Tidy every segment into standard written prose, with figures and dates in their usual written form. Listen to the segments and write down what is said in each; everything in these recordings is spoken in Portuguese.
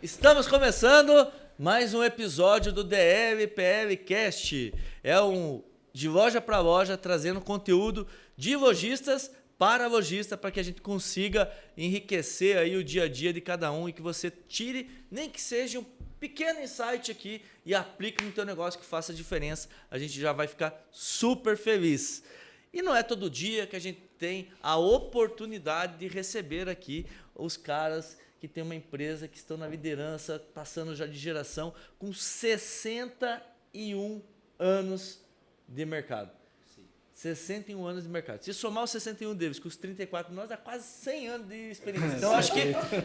Estamos começando mais um episódio do DLPL Cast. É um de loja para loja, trazendo conteúdo de lojistas para lojista, para que a gente consiga enriquecer aí o dia a dia de cada um e que você tire, nem que seja um pequeno insight aqui e aplique no teu negócio que faça diferença. A gente já vai ficar super feliz. E não é todo dia que a gente tem a oportunidade de receber aqui os caras que tem uma empresa que estão na liderança, passando já de geração, com 61 anos de mercado. Sim. 61 anos de mercado. Se somar os 61 deles com os 34 de nós, dá quase 100 anos de experiência. Então,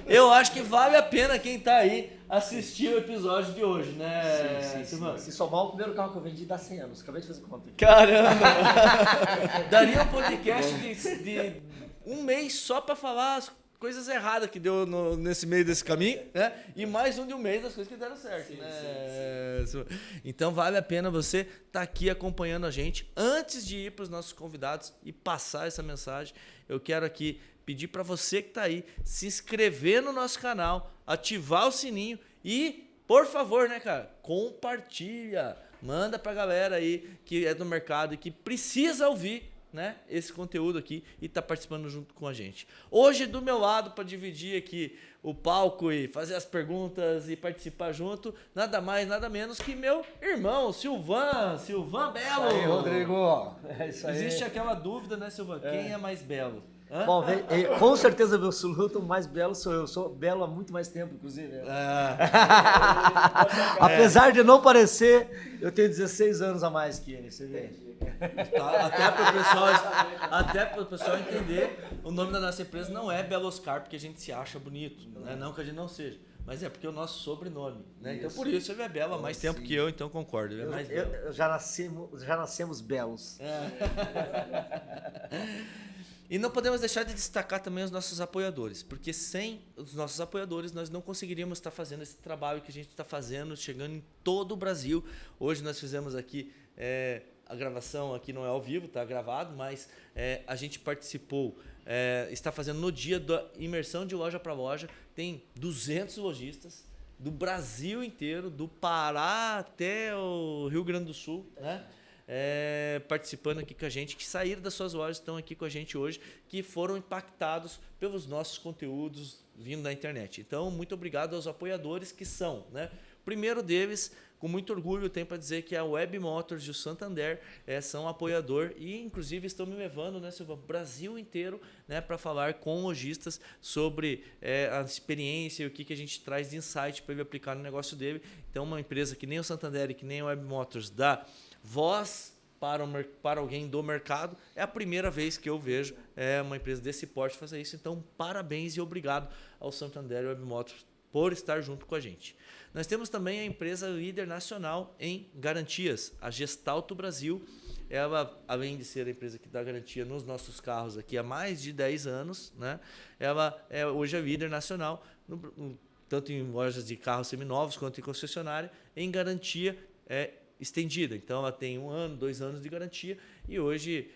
eu acho que vale a pena quem está aí assistir o episódio de hoje, né? Sim. Se somar o primeiro carro que eu vendi, dá 100 anos. Acabei de fazer conta aqui. Caramba! Daria um podcast de um mês só para falar as coisas erradas que deu nesse meio desse caminho, né? E mais um de um mês das coisas que deram certo, né? Sim. Então vale a pena você estar aqui acompanhando a gente. Antes de ir para os nossos convidados e passar essa mensagem, eu quero aqui pedir para você que está aí se inscrever no nosso canal, ativar o sininho e, por favor, né, cara, compartilha, manda para a galera aí que é do mercado e que precisa ouvir, né, esse conteúdo aqui e tá participando junto com a gente. Hoje, do meu lado, para dividir aqui o palco e fazer as perguntas e participar junto, nada mais, nada menos que meu irmão, Silvan Belo. Isso aí, Rodrigo. É isso aí. Existe aquela dúvida, né, Silvan? Quem é mais belo? Hã? Bom, com certeza o absoluto o mais belo sou eu. Sou belo há muito mais tempo, inclusive. Apesar de não parecer, eu tenho 16 anos a mais que ele, você vê. Tá, até para o pessoal entender, o nome da nossa empresa não é Belo Oscar porque a gente se acha bonito, né? Não que a gente não seja, mas é porque é o nosso sobrenome, né? Então por isso ele é belo há mais tempo que eu, então concordo, ele é mais belo. Já nascemos belos. E não podemos deixar de destacar também os nossos apoiadores, porque sem os nossos apoiadores nós não conseguiríamos estar fazendo esse trabalho que a gente está fazendo, chegando em todo o Brasil. Hoje nós fizemos aqui a gravação, aqui não é ao vivo, está gravado, mas a gente participou, está fazendo no dia da imersão de loja para loja, tem 200 lojistas do Brasil inteiro, do Pará até o Rio Grande do Sul, né? Participando aqui com a gente, que saíram das suas lojas, estão aqui com a gente hoje, que foram impactados pelos nossos conteúdos vindo da internet. Então, muito obrigado aos apoiadores que são, né? O primeiro deles, com muito orgulho, eu tenho para dizer que a Web Motors e o Santander são apoiador e, inclusive, estão me levando, né, Silva, o Brasil inteiro, né, para falar com lojistas sobre a experiência e o que a gente traz de insight para ele aplicar no negócio dele. Então, uma empresa que nem o Santander e que nem a Web Motors dá voz para alguém do mercado, é a primeira vez que eu vejo uma empresa desse porte fazer isso. Então, parabéns e obrigado ao Santander e Web Motors por estar junto com a gente. Nós temos também a empresa líder nacional em garantias, a Gestalto Brasil. Ela, além de ser a empresa que dá garantia nos nossos carros aqui há mais de 10 anos, né? Ela hoje é líder nacional, tanto em lojas de carros seminovos quanto em concessionária, em garantia estendida. Então, ela tem 1 ano, 2 anos de garantia e hoje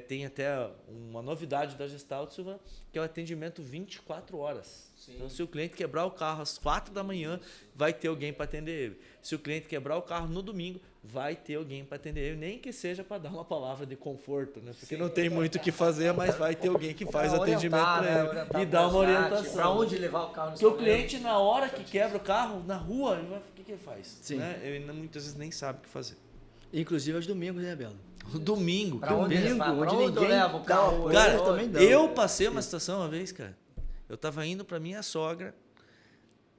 tem até uma novidade da Gestalt, Silvan, que é o atendimento 24 horas. Sim. Então, se o cliente quebrar o carro às 4 da manhã, vai ter alguém para atender ele. Se o cliente quebrar o carro no domingo, vai ter alguém para atender ele, nem que seja para dar uma palavra de conforto, né? Porque não tem muito o que fazer, mas vai ter alguém que faz atendimento para ele e dá uma orientação. Para onde levar o carro? Porque o cliente, na hora que quebra o carro, na rua, o que ele faz? Sim. Né? Ele muitas vezes nem sabe o que fazer. Inclusive aos domingos, né, Belo? Domingo. Pra onde ninguém leva o carro? Cara, também não. eu passei uma situação uma vez, cara. Eu tava indo para minha sogra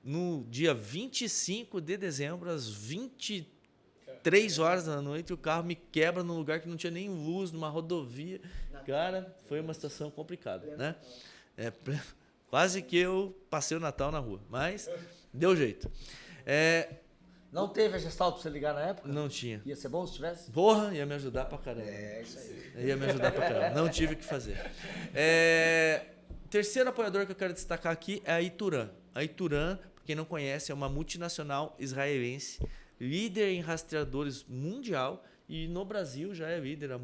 no dia 25 de dezembro, às 23 horas da noite, o carro me quebra num lugar que não tinha nem luz, numa rodovia. Cara, foi uma situação complicada, né? Quase que eu passei o Natal na rua, mas deu jeito. Não teve a Gestalt para você ligar na época? Não tinha. Ia ser bom se tivesse? Porra, ia me ajudar pra caramba. Isso aí. Ia me ajudar pra caramba. Não tive o que fazer. Terceiro apoiador que eu quero destacar aqui é a Ituran. A Ituran, para quem não conhece, é uma multinacional israelense, líder em rastreadores mundial e no Brasil já é líder há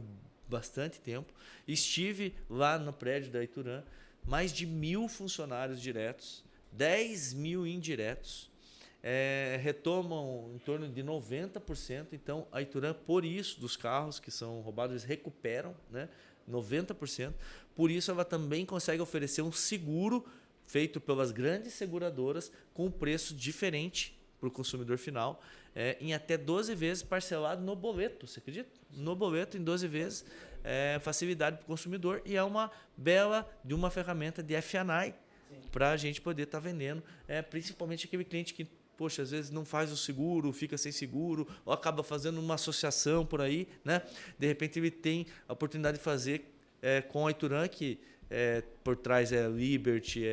bastante tempo. Estive lá no prédio da Ituran, mais de 1.000 funcionários diretos, 10 mil indiretos. retomam em torno de 90%. Então, a Ituran, por isso, dos carros que são roubados, eles recuperam, né, 90%. Por isso, ela também consegue oferecer um seguro feito pelas grandes seguradoras com um preço diferente para o consumidor final, em até 12 vezes parcelado no boleto. Você acredita? No boleto, em 12 vezes, facilidade para o consumidor. E é uma bela de uma ferramenta de F&I para a gente poder estar vendendo, principalmente aquele cliente que, poxa, às vezes não faz o seguro, fica sem seguro, ou acaba fazendo uma associação por aí, né? De repente ele tem a oportunidade de fazer com a Ituran, que por trás é Liberty,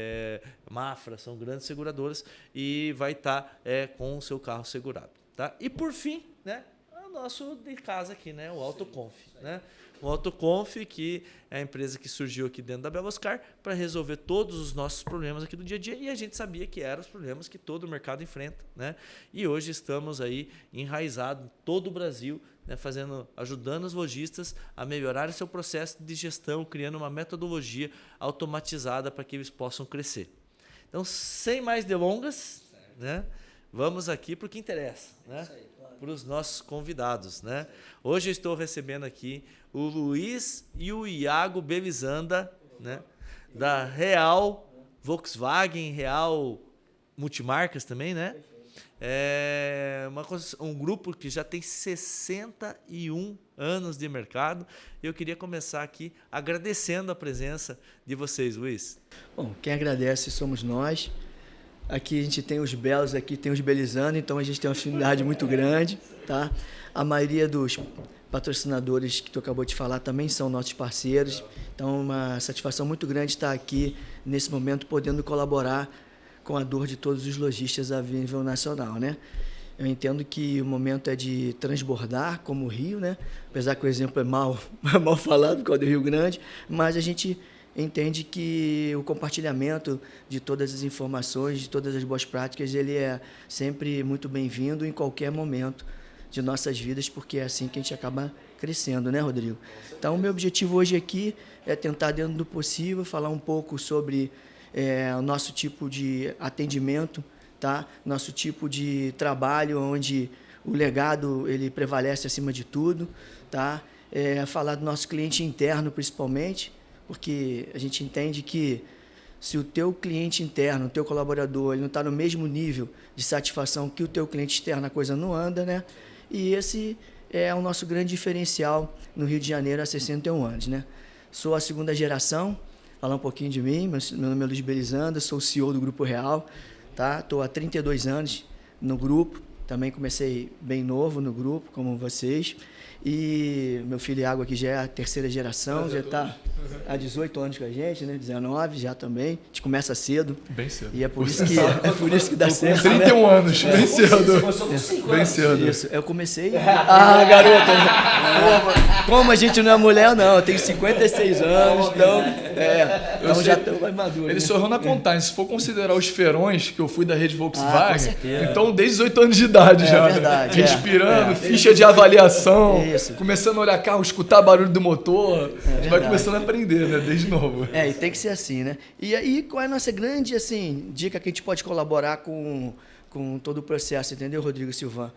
Mafra, são grandes seguradoras, e vai estar com o seu carro segurado. Tá? E por fim, né, o nosso de casa aqui, né, o AutoConf. Né? O AutoConf, que é a empresa que surgiu aqui dentro da Beloscar para resolver todos os nossos problemas aqui do dia a dia, e a gente sabia que eram os problemas que todo o mercado enfrenta. Né? E hoje estamos aí enraizados em todo o Brasil, né, ajudando os lojistas a melhorar o seu processo de gestão, criando uma metodologia automatizada para que eles possam crescer. Então, sem mais delongas, né, vamos aqui para o que interessa, né, para os nossos convidados. Né? Hoje eu estou recebendo aqui o Luiz e o Iago Belizanda, né, da Real Volkswagen, Real Multimarcas também, né? Um grupo que já tem 61 anos de mercado. Eu queria começar aqui agradecendo a presença de vocês, Luiz. Bom, quem agradece somos nós. Aqui a gente tem os belos, aqui tem os belizando, então a gente tem uma afinidade muito grande, tá? A maioria dos patrocinadores que tu acabou de falar também são nossos parceiros. Então, é uma satisfação muito grande estar aqui nesse momento podendo colaborar com a dor de todos os lojistas a nível nacional, né? Eu entendo que o momento é de transbordar, como o Rio, né? Apesar que o exemplo é mal falado por causa do Rio Grande, mas a gente entende que o compartilhamento de todas as informações, de todas as boas práticas, ele é sempre muito bem-vindo em qualquer momento de nossas vidas, porque é assim que a gente acaba crescendo, né, Rodrigo? Então, o meu objetivo hoje aqui é tentar, dentro do possível, falar um pouco sobre o nosso tipo de atendimento, tá? Nosso tipo de trabalho, onde o legado ele prevalece acima de tudo, tá? Falar do nosso cliente interno, principalmente, porque a gente entende que se o teu cliente interno, o teu colaborador, ele não está no mesmo nível de satisfação que o teu cliente externo, a coisa não anda, né? E esse é o nosso grande diferencial no Rio de Janeiro há 61 anos, né? Sou a segunda geração. Falar um pouquinho de mim, meu nome é Luiz Belizanda, sou o CEO do Grupo Real, tá? Estou há 32 anos no grupo, também comecei bem novo no grupo, como vocês, e meu filho Iago aqui já é a terceira geração, já está há 18 anos com a gente, né? 19 já também, a gente começa cedo. Bem cedo. E é por isso que dá certo, 31 né? anos, bem cedo. Bem cedo. Isso, eu comecei... garoto, como a gente não é mulher, não, eu tenho 56 anos, então já estou mais maduro. Ele só errou na contagem, se for considerar os feirões, que eu fui da rede Volkswagen, com certeza. então desde 18 anos de idade já, verdade, respirando, ficha de avaliação, Isso. começando a olhar carro, escutar barulho do motor, vai começando a aprender, né, desde novo. E tem que ser assim, né? E aí, qual é a nossa grande, assim, dica que a gente pode colaborar com todo o processo, entendeu, Rodrigo Silvan?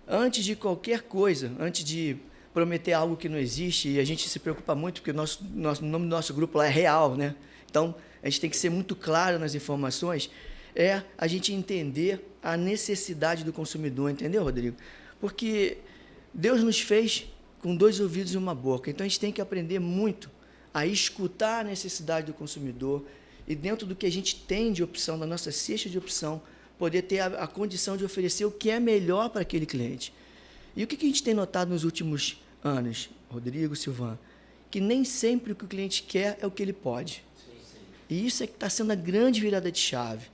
Antes de qualquer coisa, antes de prometer algo que não existe, e a gente se preocupa muito, porque o nome do nosso grupo lá é Real, né? Então, a gente tem que ser muito claro nas informações, a gente entender a necessidade do consumidor, entendeu, Rodrigo? Porque Deus nos fez com 2 ouvidos e uma boca, então a gente tem que aprender muito a escutar a necessidade do consumidor e dentro do que a gente tem de opção, da nossa cesta de opção, poder ter a condição de oferecer o que é melhor para aquele cliente. E o que a gente tem notado nos últimos anos, Rodrigo, Silvan? Que nem sempre o que o cliente quer é o que ele pode. E isso é que está sendo a grande virada de chave.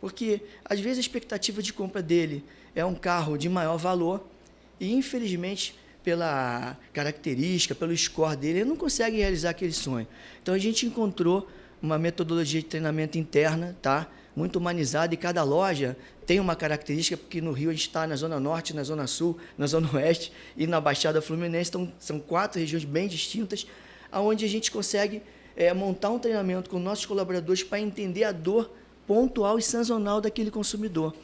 Porque, às vezes, a expectativa de compra dele é um carro de maior valor e, infelizmente, pela característica, pelo score dele, ele não consegue realizar aquele sonho. Então, a gente encontrou uma metodologia de treinamento interna, tá? Muito humanizada, e cada loja tem uma característica, porque no Rio a gente está na Zona Norte, na Zona Sul, na Zona Oeste e na Baixada Fluminense, então são 4 regiões bem distintas, onde a gente consegue montar um treinamento com nossos colaboradores para entender a dor pontual e sazonal daquele consumidor.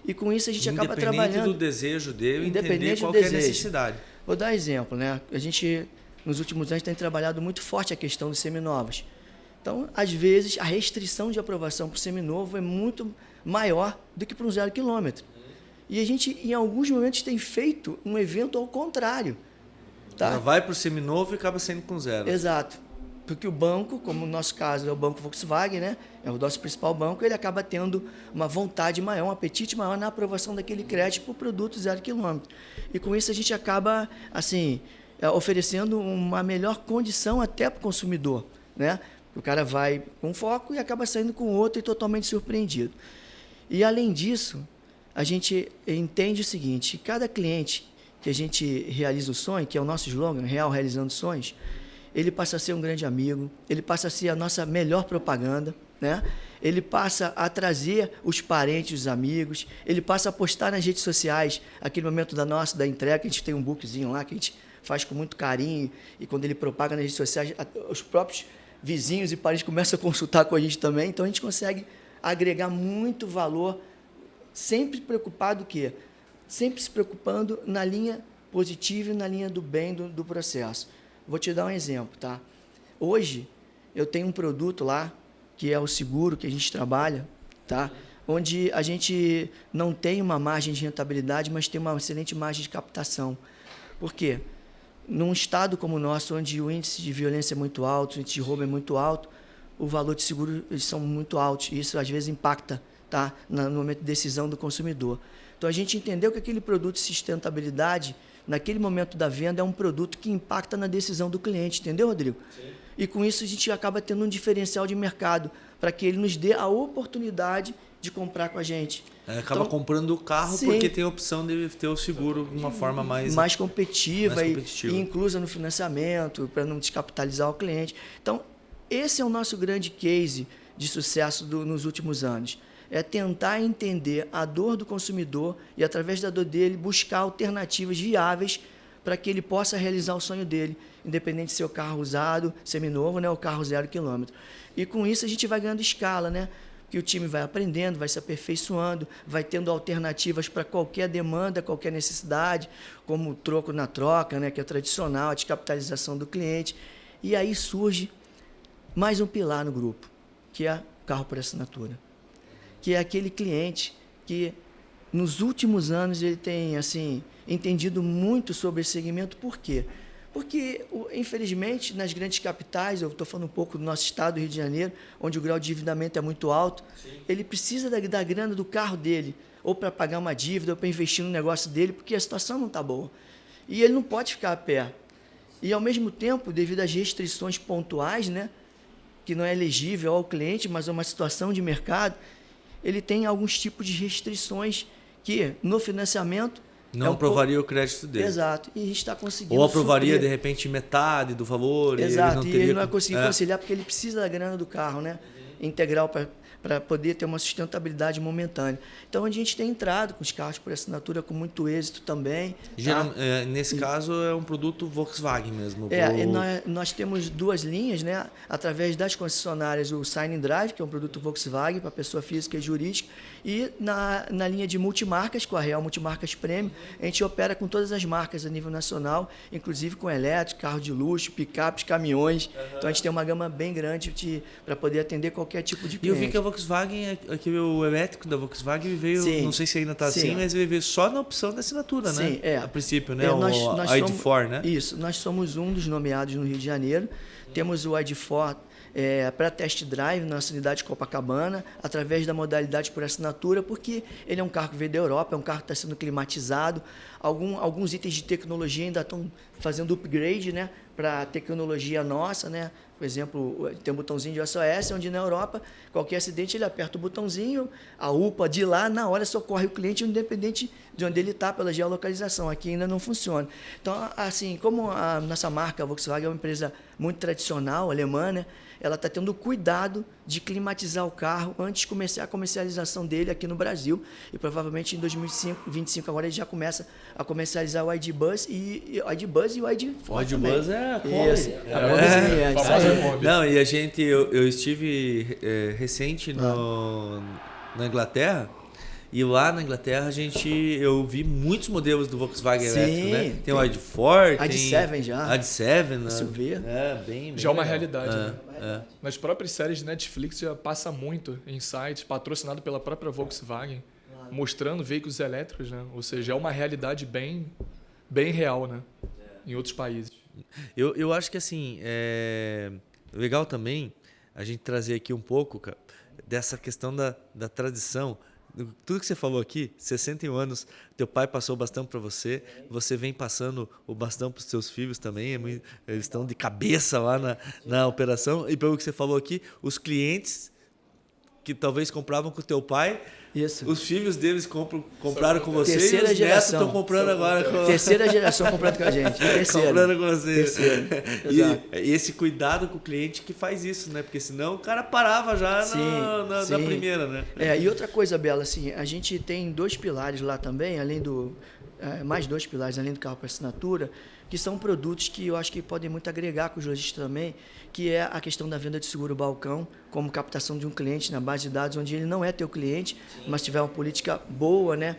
E com isso a gente acaba trabalhando... Independente do desejo dele, entender Independente qual do que é a desejo. necessidade. Vou dar exemplo, né? A gente, nos últimos anos, tem trabalhado muito forte a questão dos seminovos. Então, às vezes, a restrição de aprovação para o seminovo é muito maior do que para um 0 quilômetro. E a gente, em alguns momentos, tem feito um evento ao contrário. Tá? Ela vai para o seminovo e acaba saindo com 0. Exato. Porque o banco, como no nosso caso é o Banco Volkswagen, né? É o nosso principal banco, ele acaba tendo uma vontade maior, um apetite maior na aprovação daquele crédito por produto 0 quilômetro. E com isso a gente acaba, assim, oferecendo uma melhor condição até para o consumidor, né? O cara vai com um foco e acaba saindo com outro e totalmente surpreendido. E além disso, a gente entende o seguinte: cada cliente que a gente realiza o sonho, que é o nosso slogan, Real Realizando Sonhos, ele passa a ser um grande amigo, ele passa a ser a nossa melhor propaganda, né? Ele passa a trazer os parentes, os amigos, ele passa a postar nas redes sociais aquele momento da entrega, que a gente tem um bookzinho lá que a gente faz com muito carinho, e quando ele propaga nas redes sociais, os próprios vizinhos e parentes começam a consultar com a gente também, então a gente consegue agregar muito valor, sempre preocupado o quê? Sempre se preocupando na linha positiva e na linha do bem do processo. Vou te dar um exemplo, tá? Hoje, eu tenho um produto lá, que é o seguro que a gente trabalha, tá? Onde a gente não tem uma margem de rentabilidade, mas tem uma excelente margem de captação. Por quê? Num estado como o nosso, onde o índice de violência é muito alto, o índice de roubo é muito alto, o valor de seguro eles são muito altos, e isso às vezes impacta, tá? No momento de decisão do consumidor. Então, a gente entendeu que aquele produto de sustentabilidade, naquele momento da venda, é um produto que impacta na decisão do cliente, entendeu, Rodrigo? Sim. E com isso a gente acaba tendo um diferencial de mercado para que ele nos dê a oportunidade de comprar com a gente. Acaba então, comprando o carro, sim, porque tem a opção de ter o seguro de uma forma mais competitiva, e inclusa no financiamento, para não descapitalizar o cliente. Então, esse é o nosso grande case de sucesso nos últimos anos. É tentar entender a dor do consumidor e, através da dor dele, buscar alternativas viáveis para que ele possa realizar o sonho dele, independente de ser o carro usado, seminovo, né, ou carro 0 quilômetro. E com isso a gente vai ganhando escala, né? Que o time vai aprendendo, vai se aperfeiçoando, vai tendo alternativas para qualquer demanda, qualquer necessidade, como o troco na troca, né, que é tradicional, a descapitalização do cliente. E aí surge mais um pilar no grupo, que é carro por assinatura, que é aquele cliente que, nos últimos anos, ele tem assim, entendido muito sobre esse segmento. Por quê? Porque, infelizmente, nas grandes capitais, eu estou falando um pouco do nosso estado, do Rio de Janeiro, onde o grau de endividamento é muito alto, sim, ele precisa da grana do carro dele, ou para pagar uma dívida, ou para investir no negócio dele, porque a situação não está boa. E ele não pode ficar a pé. E, ao mesmo tempo, devido às restrições pontuais, né, que não é elegível ao cliente, mas é uma situação de mercado, ele tem alguns tipos de restrições que, no financiamento, não aprovaria o crédito dele. Exato. E a gente está conseguindo. Ou aprovaria, de repente, metade do valor. Exato. E ele não vai conseguir conciliar porque ele precisa da grana do carro, né? Integral para poder ter uma sustentabilidade momentânea. Então, a gente tem entrado com os carros por assinatura com muito êxito também. Nesse caso, é um produto Volkswagen mesmo. Nós temos duas linhas, né? Através das concessionárias, o Sign Drive, que é um produto Volkswagen para pessoa física e jurídica, e na linha de multimarcas, com a Real Multimarcas Premium, a gente opera com todas as marcas a nível nacional, inclusive com elétrico, carro de luxo, picapes, caminhões. Então, a gente tem uma gama bem grande para poder atender qualquer tipo de cliente. E eu vi que a Volkswagen, aqui o elétrico da Volkswagen veio, sim, não sei se ainda está assim, mas ele veio só na opção da assinatura, sim, né? A princípio, né? O ID4, né? Isso, nós somos um dos nomeados no Rio de Janeiro. Temos o ID4 para test drive na nossa unidade de Copacabana, através da modalidade por assinatura, porque ele é um carro que veio da Europa, é um carro que está sendo climatizado. Alguns itens de tecnologia ainda estão fazendo upgrade, né, para a tecnologia nossa, né? Por exemplo, tem um botãozinho de SOS, onde na Europa, qualquer acidente, ele aperta o botãozinho, a UPA de lá, na hora socorre o cliente, independente de onde ele está, pela geolocalização. Aqui ainda não funciona. Então, assim, como a nossa marca, a Volkswagen, é uma empresa muito tradicional, alemã, né? Ela está tendo cuidado de climatizar o carro antes de começar a comercialização dele aqui no Brasil. E provavelmente em 2025 agora ele já começa a comercializar o ID Buzz e o ID O ID4 ID também. Buzz é a Kombi. Não, e eu estive recente na Inglaterra, E lá na Inglaterra eu vi muitos modelos do Volkswagen Sim, elétrico, né? Tem o ID4, ID7 já. ID7, né? SUV. Bem Já é uma legal. realidade, né? Nas próprias séries de Netflix já passa muito em sites, patrocinado pela própria Volkswagen, mostrando veículos elétricos, né? Ou seja, é uma realidade bem real, né? Em outros países. Eu acho que assim, legal também a gente trazer aqui um pouco, cara, dessa questão da tradição. Tudo que você falou aqui, 61 anos, teu pai passou o bastão para você, você vem passando o bastão para os seus filhos também, eles estão de cabeça lá na operação. E pelo que você falou aqui, os clientes que talvez compravam com o teu pai, Isso. os filhos deles compraram com você Terceira e os netos geração. estão comprando agora com Terceira geração comprando com a gente. Terceira. comprando com você. Terceira. Exato. E esse cuidado com o cliente que faz isso, né? Porque senão o cara parava já na Sim. primeira, né? E outra coisa, Bela, assim, a gente tem 2 pilares lá também, além do... mais 2 pilares, além do carro para assinatura, que são produtos que eu acho que podem muito agregar com os lojistas também, que é a questão da venda de seguro balcão, como captação de um cliente na base de dados, onde ele não é teu cliente, mas tiver uma política boa, né,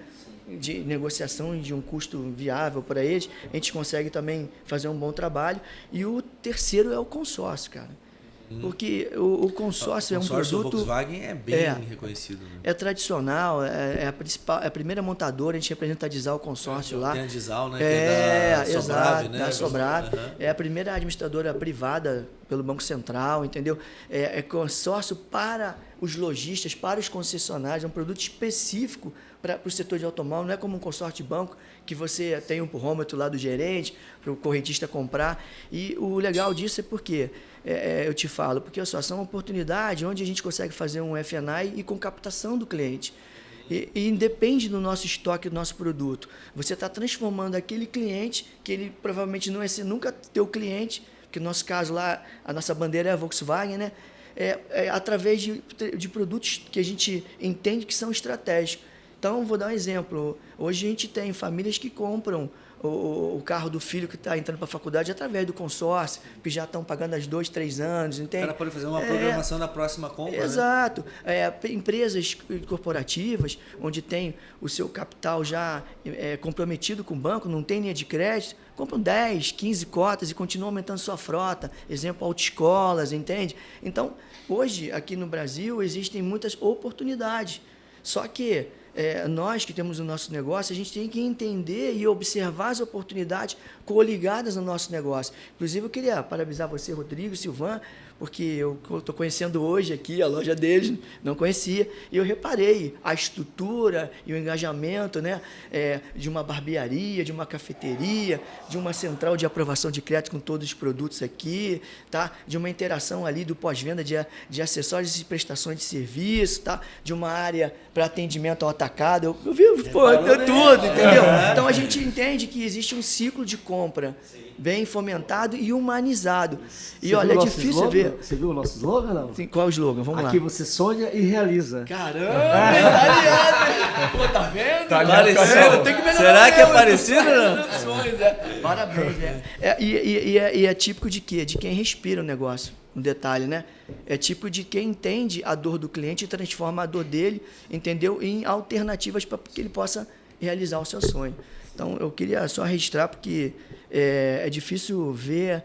de negociação e de um custo viável para eles, a gente consegue também fazer um bom trabalho. E o terceiro é o consórcio, cara. Porque o consórcio é um produto... Volkswagen é bem reconhecido, né? É tradicional, é a principal, é a primeira montadora, a gente representa a Dizal Consórcio lá. Tem a Dizal, né? Que é da exato, Sobrave, né? da Sobrave. Uhum. É a primeira administradora privada pelo Banco Central, entendeu? É consórcio para os lojistas, para os concessionários, é um produto específico para o setor de automóvel, não é como um consórcio de banco que você tem um empurrômetro lá do gerente para o correntista comprar. E o legal disso é porque, eu te falo, porque só são uma oportunidade onde a gente consegue fazer um F&I e com captação do cliente. E independe do nosso estoque, do nosso produto. Você está transformando aquele cliente, que ele provavelmente não é ser nunca teu cliente, porque no nosso caso lá, a nossa bandeira é a Volkswagen, né? Através de produtos que a gente entende que são estratégicos. Então, vou dar um exemplo. Hoje a gente tem famílias que compram o carro do filho que está entrando para a faculdade através do consórcio, que já estão pagando há 2, 3 anos, entende? O cara pode fazer uma programação na próxima compra, exato. Né? Empresas corporativas, onde tem o seu capital já comprometido com o banco, não tem linha de crédito, compram 10, 15 cotas e continuam aumentando sua frota. Exemplo, autoescolas, entende? Então, hoje, aqui no Brasil, existem muitas oportunidades. Só que nós que temos o nosso negócio, a gente tem que entender e observar as oportunidades coligadas no nosso negócio. Inclusive, eu queria parabenizar você, Rodrigo, Silvan, porque eu estou conhecendo hoje aqui a loja deles, não conhecia, e eu reparei a estrutura e o engajamento, né, de uma barbearia, de uma cafeteria, de uma central de aprovação de crédito com todos os produtos aqui, tá? De uma interação ali do pós-venda de acessórios e prestações de serviço, tá? De uma área para atendimento ao atacado. Eu vi, tudo, entendeu? Então a gente entende que existe um ciclo de compra bem fomentado e humanizado. E olha, é difícil ver. Você viu o nosso slogan, não? Sim, qual é o slogan? Vamos lá. Aqui você sonha e realiza. Caramba, aliado. Pô, tá vendo? Tá Parecido. Tem que melhorar. Será que é parecido, não? Parabéns, né? E é típico de quê? De quem respira o negócio. Um detalhe, né? É típico de quem entende a dor do cliente e transforma a dor dele, entendeu? Em alternativas para que ele possa realizar o seu sonho. Então, eu queria só registrar, porque é difícil ver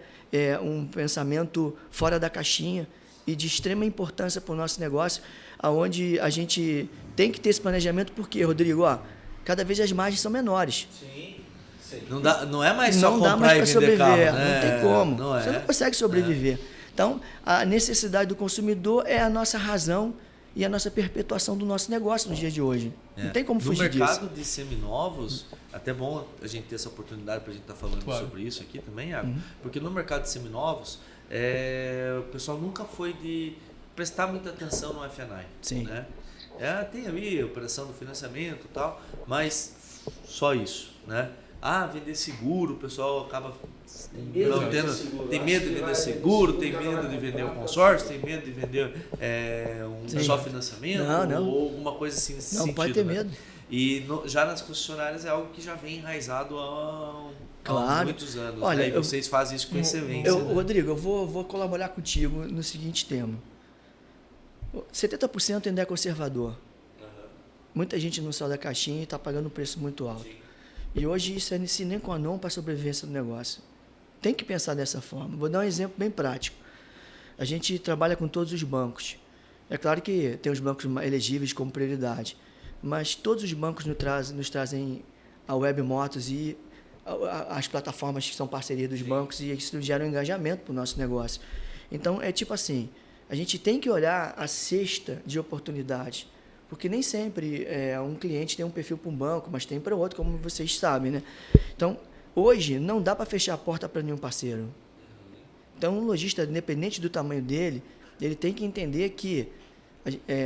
um pensamento fora da caixinha e de extrema importância para o nosso negócio, onde a gente tem que ter esse planejamento, porque, Rodrigo, cada vez as margens são menores. Sim. Não é mais só não comprar dá mais e para vender sobreviver, carro, né? não tem como. Não Você não consegue sobreviver. Então, a necessidade do consumidor é a nossa razão e a nossa perpetuação do nosso negócio nos dias de hoje. Não tem como fugir disso. No mercado de seminovos, até bom a gente ter essa oportunidade para a gente estar falando sobre isso aqui também, Iago, porque no mercado de seminovos, o pessoal nunca foi de prestar muita atenção no F&I. Sim. Né? Tem ali a operação do financiamento e tal, mas só isso, né? Vender seguro, o pessoal acaba não tendo, tem medo de vender seguro, tem medo de vender o consórcio, tem medo de vender só financiamento ou alguma coisa assim nesse sentido. Não pode ter né? medo. E já nas concessionárias é algo que já vem enraizado há muitos anos. Olha, né? E vocês fazem isso com excelência. Né? Rodrigo, eu vou colaborar contigo no seguinte tema. 70% ainda é conservador. muita gente não saiu da caixinha e está pagando um preço muito alto. E hoje isso é sine qua non para a sobrevivência do negócio. Tem que pensar dessa forma. Vou dar um exemplo bem prático. A gente trabalha com todos os bancos. É claro que tem os bancos elegíveis como prioridade, mas todos os bancos nos trazem a Web Motors e as plataformas que são parceria dos bancos, e isso gera um engajamento para o nosso negócio. Então, é tipo assim, a gente tem que olhar a cesta de oportunidades, porque nem sempre um cliente tem um perfil para um banco, mas tem para outro, como vocês sabem, né? Então, hoje, não dá para fechar a porta para nenhum parceiro. Então, um lojista, independente do tamanho dele, ele tem que entender que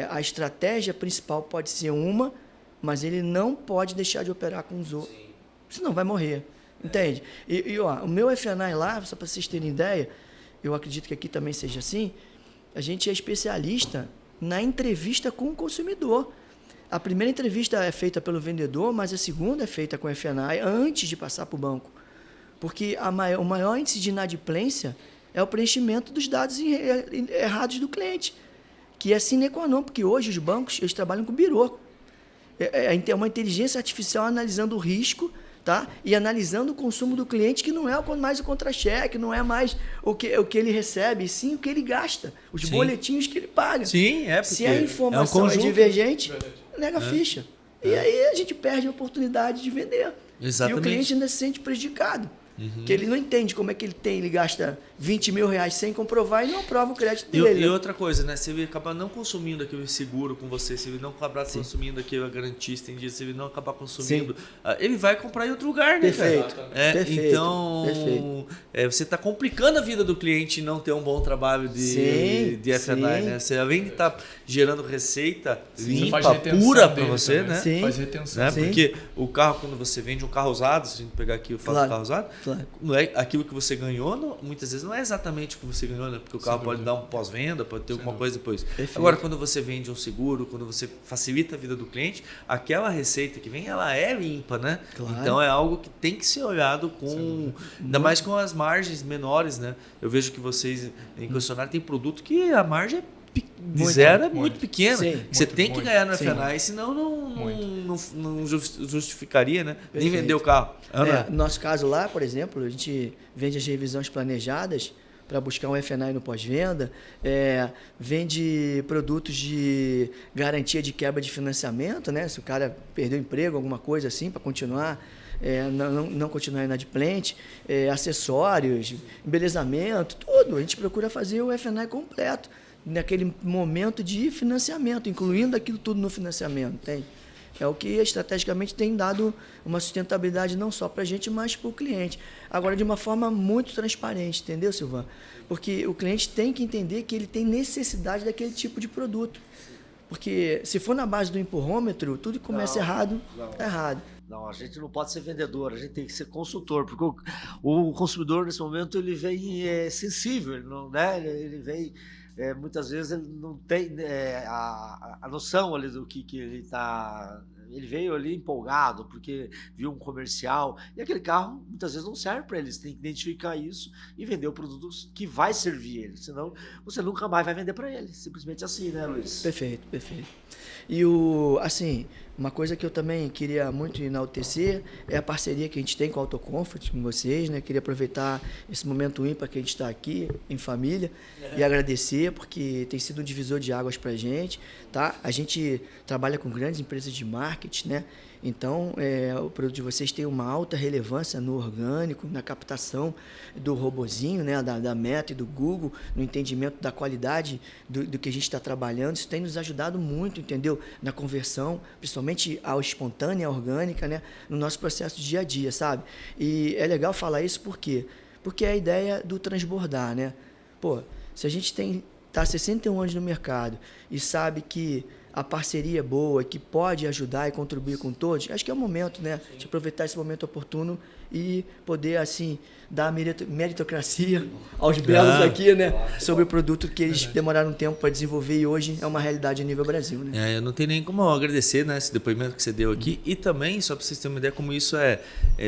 a estratégia principal pode ser uma, mas ele não pode deixar de operar com os outros. Senão vai morrer. Entende? E ó, o meu FNAI lá, só para vocês terem ideia, eu acredito que aqui também seja assim, a gente é especialista na entrevista com o consumidor. A primeira entrevista é feita pelo vendedor, mas a segunda é feita com o FNAI antes de passar para o banco. Porque o maior índice de inadimplência é o preenchimento dos dados errados do cliente, que é sine qua non, porque hoje os bancos eles trabalham com birô. É uma inteligência artificial analisando o risco, tá? E analisando o consumo do cliente, que não é mais o contra-cheque, não é mais o que ele recebe, e sim o que ele gasta, os boletinhos que ele paga. Sim, porque se a informação é divergente, nega a ficha. E aí a gente perde a oportunidade de vender. Exatamente. E o cliente ainda se sente prejudicado. Que ele não entende como é que ele gasta 20 mil reais sem comprovar e não aprova o crédito dele. E outra coisa, né? Se ele acabar não consumindo aquele seguro com você, se ele não acabar consumindo aquele garantista em dia, se ele não acabar consumindo, ele vai comprar em outro lugar, né? Perfeito. Perfeito. Então, você está complicando a vida do cliente não ter um bom trabalho de FNAI, né? Você, além de estar gerando receita limpa, pura para você, também, né? Sim. Faz retenção. Né? Porque o carro, quando você vende um carro usado, se a gente pegar aqui o fato do carro usado, não é aquilo que você ganhou, muitas vezes não é exatamente o que você ganhou, né? Porque o carro pode dar um pós-venda, pode ter alguma coisa depois. Perfeito. Agora, quando você vende um seguro, quando você facilita a vida do cliente, aquela receita que vem, ela é limpa, né? Claro. Então é algo que tem que ser olhado com... Ainda mais com as margens menores, né? Eu vejo que vocês, em concessionário, tem produto que a margem de zero é muito pequena. Sim, você tem que ganhar no Sim. FNAI, senão não justificaria, né? Nem Perfeito. vender o carro. No nosso caso lá, por exemplo, a gente vende as revisões planejadas para buscar um FNAI no pós-venda, vende produtos de garantia de quebra de financiamento, né? Se o cara perdeu o emprego, alguma coisa assim, para continuar, não continuar inadimplente, acessórios, embelezamento, tudo. A gente procura fazer o FNAI completo naquele momento de financiamento, incluindo aquilo tudo no financiamento, tem? É o que estrategicamente tem dado uma sustentabilidade não só para a gente, mas para o cliente. Agora, de uma forma muito transparente, entendeu, Silvan? Porque o cliente tem que entender que ele tem necessidade daquele tipo de produto. Porque se for na base do empurrômetro, tudo que começa errado, está errado. Não, a gente não pode ser vendedor, a gente tem que ser consultor, porque o consumidor, nesse momento, ele vem sensível, ele não, né? Ele vem... muitas vezes ele não tem a noção ali do que ele está... Ele veio ali empolgado porque viu um comercial e aquele carro muitas vezes não serve para ele. Você tem que identificar isso e vender o produto que vai servir ele, senão você nunca mais vai vender para ele. Simplesmente assim, né, Luiz? Perfeito, perfeito. E assim, uma coisa que eu também queria muito enaltecer é a parceria que a gente tem com a Autocomfort, com vocês, né? Queria aproveitar esse momento ímpar que a gente está aqui em família e agradecer, porque tem sido um divisor de águas para a gente, tá? A gente trabalha com grandes empresas de marketing, né? Então, o produto de vocês tem uma alta relevância no orgânico, na captação do robozinho, né, da Meta e do Google, no entendimento da qualidade do que a gente está trabalhando. Isso tem nos ajudado muito, entendeu? Na conversão, principalmente ao espontânea, à orgânica, né, no nosso processo de dia a dia, sabe? E é legal falar isso por quê? Porque é a ideia do transbordar, né? Pô, se a gente tá 61 anos no mercado e sabe que a parceria é boa, que pode ajudar e contribuir com todos, acho que é o momento, né, de aproveitar esse momento oportuno e poder, assim, dar meritocracia aos belos aqui, né, sobre o produto que eles demoraram um tempo para desenvolver e hoje é uma realidade a nível Brasil, né? Eu não tenho nem como agradecer, né, esse depoimento que você deu aqui e também, só para vocês terem uma ideia, como isso é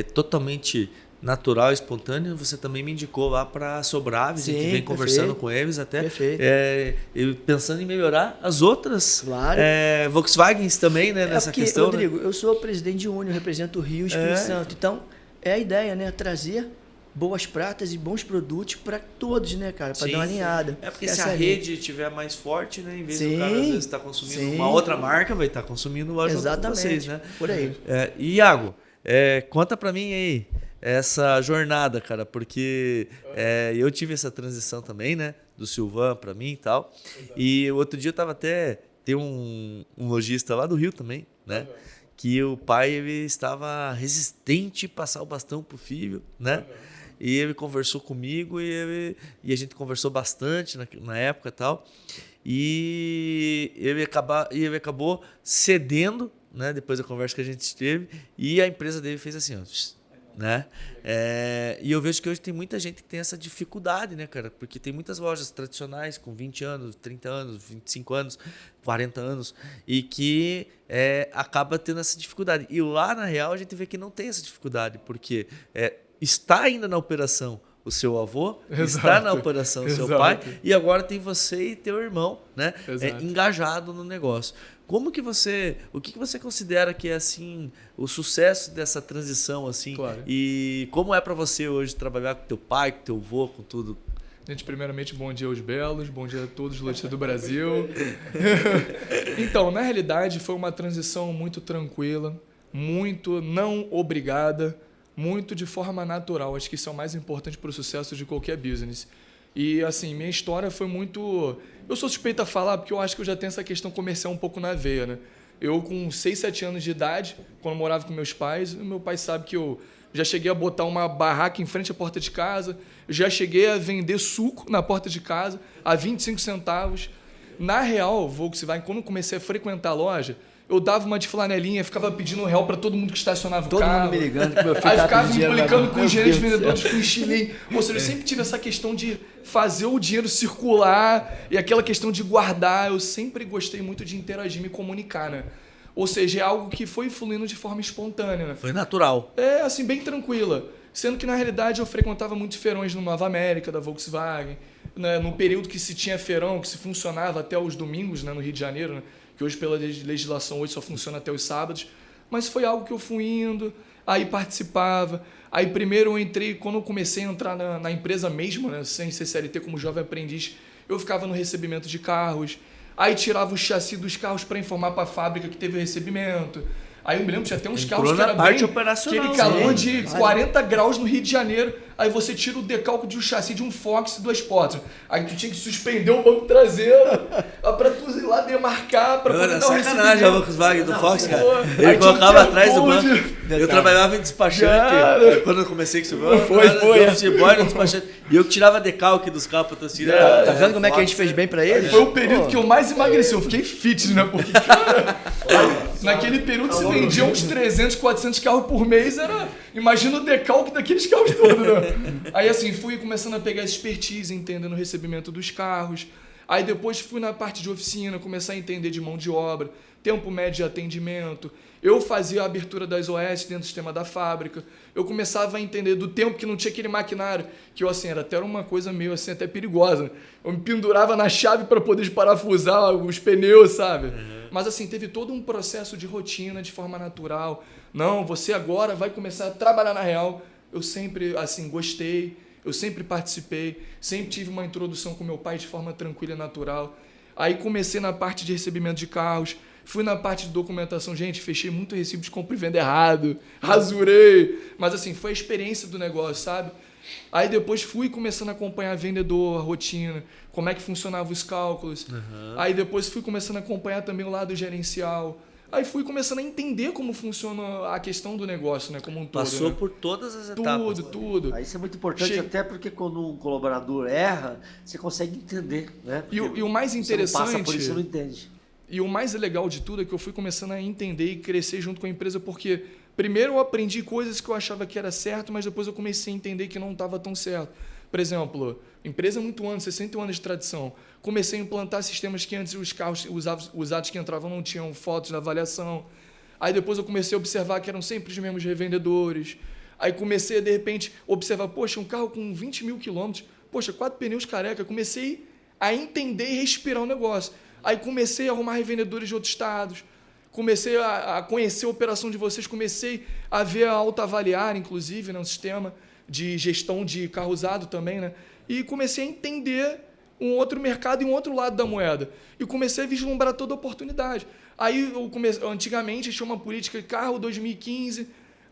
totalmente natural, espontâneo, você também me indicou lá para Sobraves, a gente Sim, vem conversando perfeito. com eles até, Perfeito. e pensando em melhorar as outras Claro. Volkswagens também, né, nessa porque, questão. Rodrigo, né? eu sou presidente de Uni, eu represento o Rio e o Espírito Santo. Então, é a ideia, né? Trazer boas pratas e bons produtos para todos, né, cara? Para Sim. dar uma alinhada. É porque Essa se a é rede estiver mais forte, né, em vez Sim, do cara às vezes estar consumindo sim. uma outra marca, vai estar consumindo lá junto com Exatamente. vocês, né? Por aí. E Iago, conta pra mim aí essa jornada, cara, porque eu tive essa transição também, né, do Silvan pra mim e tal. E o outro dia eu tava tem um lojista lá do Rio também, né? Que o pai ele estava resistente a passar o bastão pro filho, né? E ele conversou comigo e a gente conversou bastante na época e tal. E ele acabou cedendo, né, depois da conversa que a gente teve, e a empresa dele fez assim, ó, né? E eu vejo que hoje tem muita gente que tem essa dificuldade, né, cara? Porque tem muitas lojas tradicionais com 20 anos, 30 anos, 25 anos, 40 anos, e que acaba tendo essa dificuldade. E lá, na real, a gente vê que não tem essa dificuldade, porque está ainda na operação o seu avô, está na operação o seu pai, e agora tem você e teu irmão, né, engajado no negócio. O que você considera que é assim o sucesso dessa transição assim? Claro. E como é para você hoje trabalhar com teu pai, com teu avô, com tudo? Gente, primeiramente, bom dia aos belos, bom dia a todos os lojistas do Brasil. Então, na realidade, foi uma transição muito tranquila, muito não obrigada, muito de forma natural. Acho que isso é o mais importante para o sucesso de qualquer business. E, assim, minha história foi muito... Eu sou suspeito a falar porque eu acho que eu já tenho essa questão comercial um pouco na veia, né? Eu, com 6, 7 anos de idade, quando eu morava com meus pais, meu pai sabe que eu já cheguei a botar uma barraca em frente à porta de casa, já cheguei a vender suco na porta de casa a 25 centavos. Na real, Volkswagen, quando eu comecei a frequentar a loja, eu dava uma de flanelinha, ficava pedindo real para todo mundo que estacionava o carro. Todo mundo me ligando que meu filho Aí tá ficava pedindo implicando dinheiro, com os gerentes meu Deus do vendedores com estilingue. Ou seja, eu sempre tive essa questão de fazer o dinheiro circular e aquela questão de guardar. Eu sempre gostei muito de interagir, me comunicar, né? Ou seja, é algo que foi fluindo de forma espontânea, né? Foi natural. Assim, bem tranquila. Sendo que, na realidade, eu frequentava muitos feirões no Nova América, da Volkswagen, né? No período que se tinha feirão, que se funcionava até os domingos, né? No Rio de Janeiro, né? Que hoje, pela legislação, hoje só funciona até os sábados. Mas foi algo que eu fui indo, aí participava. Aí primeiro eu entrei, quando eu comecei a entrar na empresa mesmo, né? Sem ser CLT como jovem aprendiz, eu ficava no recebimento de carros. Aí tirava o chassi dos carros para informar para a fábrica que teve o recebimento. Aí eu me lembro que tinha até uns carros que era parte bem operacional, aquele calor sim. de 40 graus no Rio de Janeiro. Aí você tira o decalque de um chassi de um Fox 2 portas. Aí tu tinha que suspender o banco traseiro pra tu ir lá demarcar pra poder dar o sacanagem a recebimento. Volkswagen do Fox, cara. Pô, Ele aí colocava tinha um atrás do tempo banco. Eu trabalhava em despachante. Cara. Quando eu comecei com isso, Foi. boy no despachante. E eu tirava decalque dos carros pra torcida. Tá vendo como é que a gente fez bem pra eles? Foi o período que eu mais emagreci. Eu fiquei fit, né? Porque, cara, naquele período se vendia uns 300, 400 carros por mês. Imagina o decalque daqueles carros todos, né? Aí, assim, fui começando a pegar essa expertise, entendendo o recebimento dos carros. Aí depois fui na parte de oficina, começar a entender de mão de obra, tempo médio de atendimento. Eu fazia a abertura das OS dentro do sistema da fábrica. Eu começava a entender do tempo que não tinha aquele maquinário, que eu, assim, era até uma coisa meio assim, até perigosa. Eu me pendurava na chave para poder parafusar os pneus, sabe? Mas, assim, teve todo um processo de rotina, de forma natural. Não, você agora vai começar a trabalhar na real. Eu sempre, assim, gostei, eu sempre participei, sempre tive uma introdução com meu pai de forma tranquila e natural. Aí comecei na parte de recebimento de carros, fui na parte de documentação, gente, fechei muito recibo de compra e venda errado, rasurei, mas assim, foi a experiência do negócio, sabe? Aí depois fui começando a acompanhar vendedor, a rotina, como é que funcionavam os cálculos. Aí depois fui começando a acompanhar também o lado gerencial. Aí fui começando a entender como funciona a questão do negócio, né, como um todo. Passou né? por todas as etapas. Tudo. Isso é muito importante, até porque quando um colaborador erra, você consegue entender, né? E o mais interessante... Você não passa por isso, você não entende. E o mais legal de tudo é que eu fui começando a entender e crescer junto com a empresa, porque primeiro eu aprendi coisas que eu achava que era certo, mas depois eu comecei a entender que não estava tão certo. Por exemplo, empresa muito anos, 61 anos de tradição. Comecei a implantar sistemas que antes os carros usados que entravam não tinham fotos da avaliação. Aí depois eu comecei a observar que eram sempre os mesmos revendedores. Aí comecei a, de repente, observar, poxa, um carro com 20 mil quilômetros, poxa, 4 pneus careca. Comecei a entender e respirar o negócio. Aí comecei a arrumar revendedores de outros estados, comecei a conhecer a operação de vocês, comecei a ver a autoavaliar, inclusive, né, um sistema de gestão de carro usado também, né? E comecei a entender um outro mercado e um outro lado da moeda. E comecei a vislumbrar toda a oportunidade. Aí, antigamente, tinha uma política de carro 2015,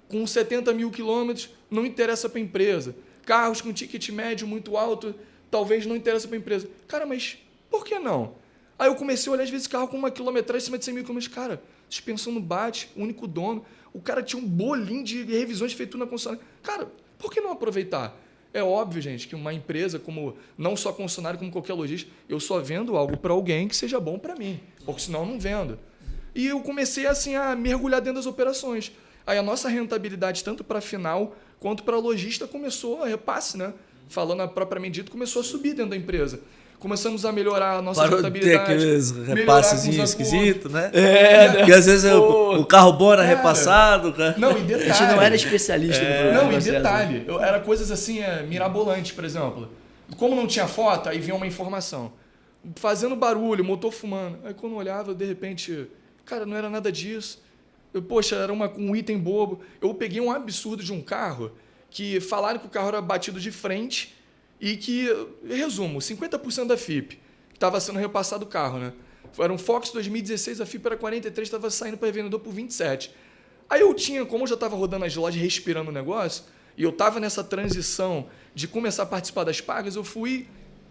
com 70 mil quilômetros, não interessa para a empresa. Carros com ticket médio muito alto, talvez não interessa para a empresa. Cara, mas por que não? Aí eu comecei a olhar, às vezes, carro com uma quilometragem acima de 100 mil quilômetros. Cara, suspensão no bate, único dono. O cara tinha um bolinho de revisões feito na concessionária. Cara, por que não aproveitar? É óbvio, gente, que uma empresa, como não só concessionária, como qualquer lojista, eu só vendo algo para alguém que seja bom para mim, porque senão eu não vendo. E eu comecei assim a mergulhar dentro das operações. Aí a nossa rentabilidade, tanto para final quanto para lojista, começou a repasse, né? Falando propriamente dito, começou a subir dentro da empresa. Começamos a melhorar a nossa rentabilidade. Parou de ter aqueles repassezinhos esquisitos, né? né? Porque às vezes o carro bom era repassado. Cara. Não, e detalhe. A gente não era especialista no programa. Não, e detalhe. Era coisas assim, mirabolantes, por exemplo. Como não tinha foto, aí vinha uma informação. Fazendo barulho, motor fumando. Aí quando eu olhava, de repente, cara, não era nada disso. Poxa, era um item bobo. Eu peguei um absurdo de um carro que falaram que o carro era batido de frente e que, resumo, 50% da FIP que estava sendo repassado o carro, né? Era um Fox 2016, a FIP era 43, estava saindo para revendedor por 27. Aí eu tinha, como eu já estava rodando as lojas, respirando o negócio, e eu estava nessa transição de começar a participar das pagas, eu fui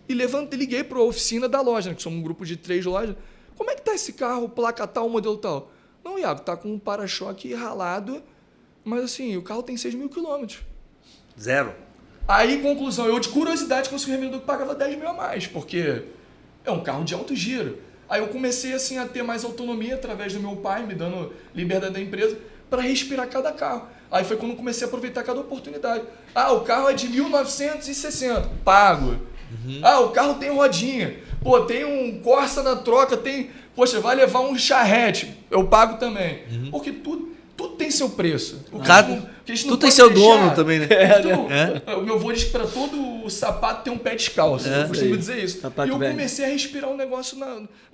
e liguei para a oficina da loja, né, que somos um grupo de 3 lojas. Como é que tá esse carro, placa tal, modelo tal? Não, Iago, tá com um para-choque ralado, mas assim, o carro tem 6 mil quilômetros. Zero. Aí, conclusão, eu de curiosidade consegui um revendedor que pagava 10 mil a mais, porque é um carro de alto giro. Aí eu comecei assim a ter mais autonomia através do meu pai, me dando liberdade da empresa, para respirar cada carro. Aí foi quando eu comecei a aproveitar cada oportunidade. Ah, o carro é de 1960, pago. Ah, o carro tem rodinha. Pô, tem um Corsa na troca, tem... Poxa, vai levar um charrete, eu pago também. Porque tudo tem seu preço. Tudo tem seu dono também, né? O meu avô diz que para todo o sapato tem um pé descalço. Eu costumo dizer isso. Sapato e eu velho. comecei a respirar um negócio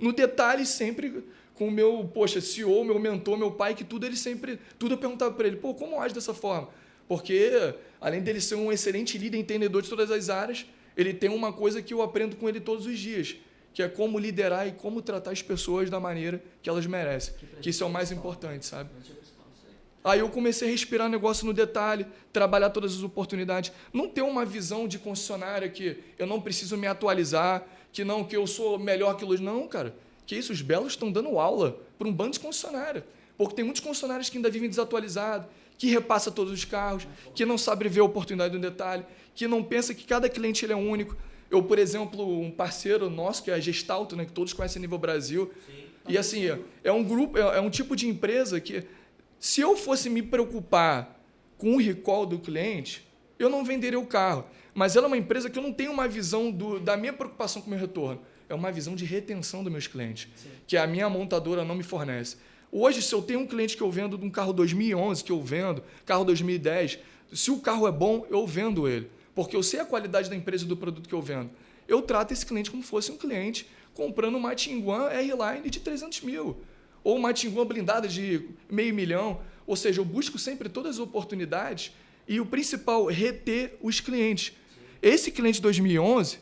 no detalhe, sempre com o meu, CEO, meu mentor, meu pai, que tudo eu perguntava para ele, pô, como age dessa forma? Porque, além dele ser um excelente líder, entendedor de todas as áreas, ele tem uma coisa que eu aprendo com ele todos os dias, que é como liderar e como tratar as pessoas da maneira que elas merecem. Que isso é o mais importante, sabe? Aí eu comecei a respirar negócio no detalhe, trabalhar todas as oportunidades, não ter uma visão de concessionária que eu não preciso me atualizar, que eu sou melhor que luz. Não, cara. Que isso, os belos estão dando aula para um bando de concessionária. Porque tem muitos concessionários que ainda vivem desatualizados, que repassa todos os carros, que não sabe ver a oportunidade no detalhe, que não pensa que cada cliente ele é único. Eu, por exemplo, um parceiro nosso, que é a Gestalt, né, que todos conhecem a nível Brasil, e assim, é um grupo, é um tipo de empresa que, se eu fosse me preocupar com o recall do cliente, eu não venderia o carro. Mas ela é uma empresa que eu não tenho uma visão da minha preocupação com o meu retorno. É uma visão de retenção dos meus clientes, que a minha montadora não me fornece. Hoje, se eu tenho um cliente que eu vendo de um carro 2011, que eu vendo, carro 2010, se o carro é bom, eu vendo ele. Porque eu sei a qualidade da empresa e do produto que eu vendo. Eu trato esse cliente como fosse um cliente comprando uma Tiguan R-Line de 300 mil. Ou uma Tiguan blindada de $500 mil. Ou seja, eu busco sempre todas as oportunidades e o principal, reter os clientes. Esse cliente de 2011,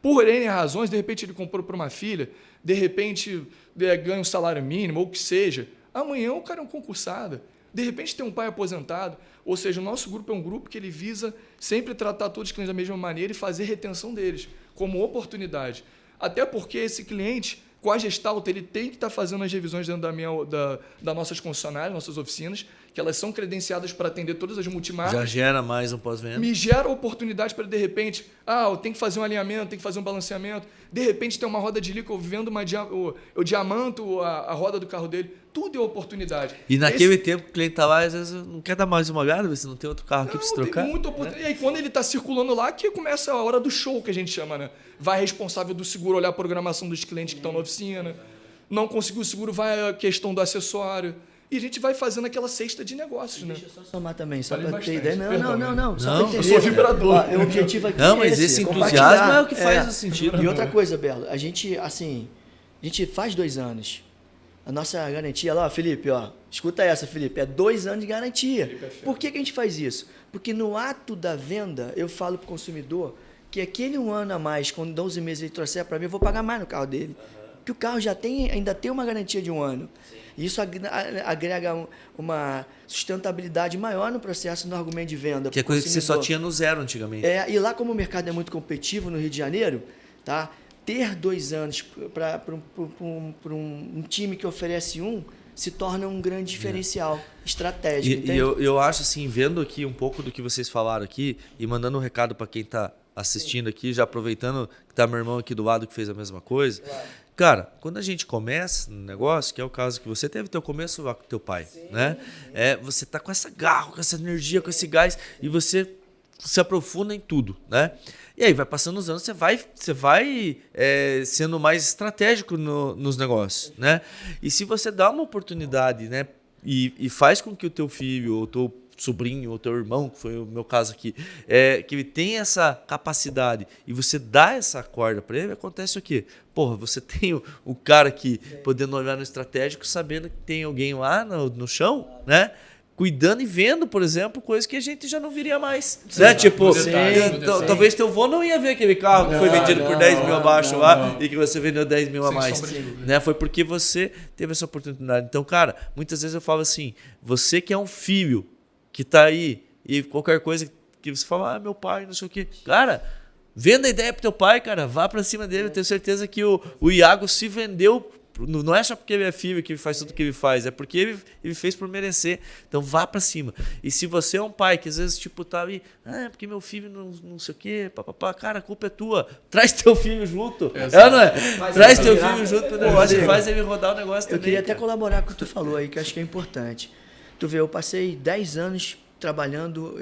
por N razões, de repente ele comprou para uma filha, de repente ganha um salário mínimo, ou o que seja. Amanhã o cara é um concursado. De repente tem um pai aposentado. Ou seja, o nosso grupo é um grupo que ele visa sempre tratar todos os clientes da mesma maneira e fazer retenção deles, como oportunidade. Até porque esse cliente, com a Gestalt, ele tem que estar fazendo as revisões dentro das nossas concessionárias, nossas oficinas, que elas são credenciadas para atender todas as multimarcas. Já gera mais um pós-venda. Me gera oportunidade para, de repente, eu tenho que fazer um alinhamento, tenho que fazer um balanceamento. De repente, tem uma roda de líquido, eu vendo eu diamanto a roda do carro dele. Tudo é oportunidade. E naquele tempo o cliente está lá, às vezes não quer dar mais uma olhada, se não tem outro carro aqui para se trocar. Tem muita oportunidade. E aí, quando ele está circulando lá, que começa a hora do show, que a gente chama, né? Vai responsável do seguro olhar a programação dos clientes que estão na oficina. Não conseguiu o seguro, vai a questão do acessório. e a gente vai fazendo aquela cesta de negócios, né? Deixa eu só somar também, só Falei para ter bastante, ideia. perdão, Não. Só Não, pra eu entender. sou vibrador. Ó, o objetivo aqui Não, é mas esse compartilhar. entusiasmo é o que faz o sentido. E outra coisa, Belo, a gente faz 2 anos. A nossa garantia lá, ó, Felipe, ó, escuta essa, Felipe, é 2 anos de garantia. Por que a gente faz isso? Porque no ato da venda, eu falo para o consumidor que aquele 1 ano a mais, quando 12 meses ele trouxer para mim, eu vou pagar mais no carro dele. Porque o carro ainda tem uma garantia de 1 ano. E isso agrega uma sustentabilidade maior no processo, no argumento de venda. Que é coisa que você só tinha no zero antigamente. E lá, como o mercado é muito competitivo no Rio de Janeiro, tá? Ter 2 anos para um time que oferece se torna um grande diferencial estratégico. E eu acho assim, vendo aqui um pouco do que vocês falaram aqui e mandando um recado para quem está assistindo aqui, já aproveitando que tá meu irmão aqui do lado que fez a mesma coisa. Claro. Cara, quando a gente começa no negócio, que é o caso que você teve teu começo lá com teu pai, né? Você tá com essa garra, com essa energia, com esse gás e você se aprofunda em tudo, né? E aí vai passando os anos, você vai sendo mais estratégico nos negócios, né? E se você dá uma oportunidade, né? E faz com que o teu filho ou teu sobrinho ou teu irmão, que foi o meu caso aqui, que ele tem essa capacidade e você dá essa corda para ele, acontece o quê? Porra, você tem o cara aqui podendo olhar no estratégico, sabendo que tem alguém lá no chão, né? Cuidando e vendo, por exemplo, coisas que a gente já não viria mais. Sim, né? Tipo, talvez teu avô não ia ver aquele carro que foi vendido por 10 mil abaixo lá e que você vendeu 10 mil a mais. Né? Foi porque você teve essa oportunidade. Então, cara, muitas vezes eu falo assim, você que é um filho que tá aí e qualquer coisa que você fala, meu pai, não sei o quê. Cara, venda a ideia pro teu pai, cara, vá pra cima dele. Eu tenho certeza que o Iago se vendeu. Não é só porque ele é filho que ele faz tudo que ele faz, é porque ele fez por merecer. Então vá pra cima. E se você é um pai que às vezes tipo tá ali, porque meu filho não sei o quê, papapá, cara, a culpa é tua. Traz teu filho junto. Não é? Traz teu filho junto pro negócio e faz ele rodar o negócio também. Eu queria até colaborar com o que tu falou aí, que eu acho que é importante. Tu vê, eu passei 10 anos trabalhando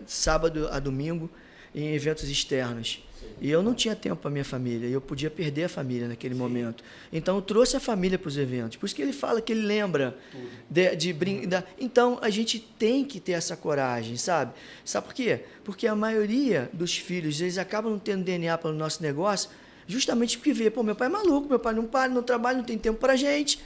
sábado a domingo em eventos externos. E eu não tinha tempo para minha família, eu podia perder a família naquele momento. Então eu trouxe a família para os eventos. Por isso que ele fala que ele lembra de brindar. Então a gente tem que ter essa coragem, sabe? Sabe por quê? Porque a maioria dos filhos, eles acabam não tendo DNA para o nosso negócio, justamente porque vê, pô, meu pai é maluco, meu pai não para, não trabalha, não tem tempo para a gente.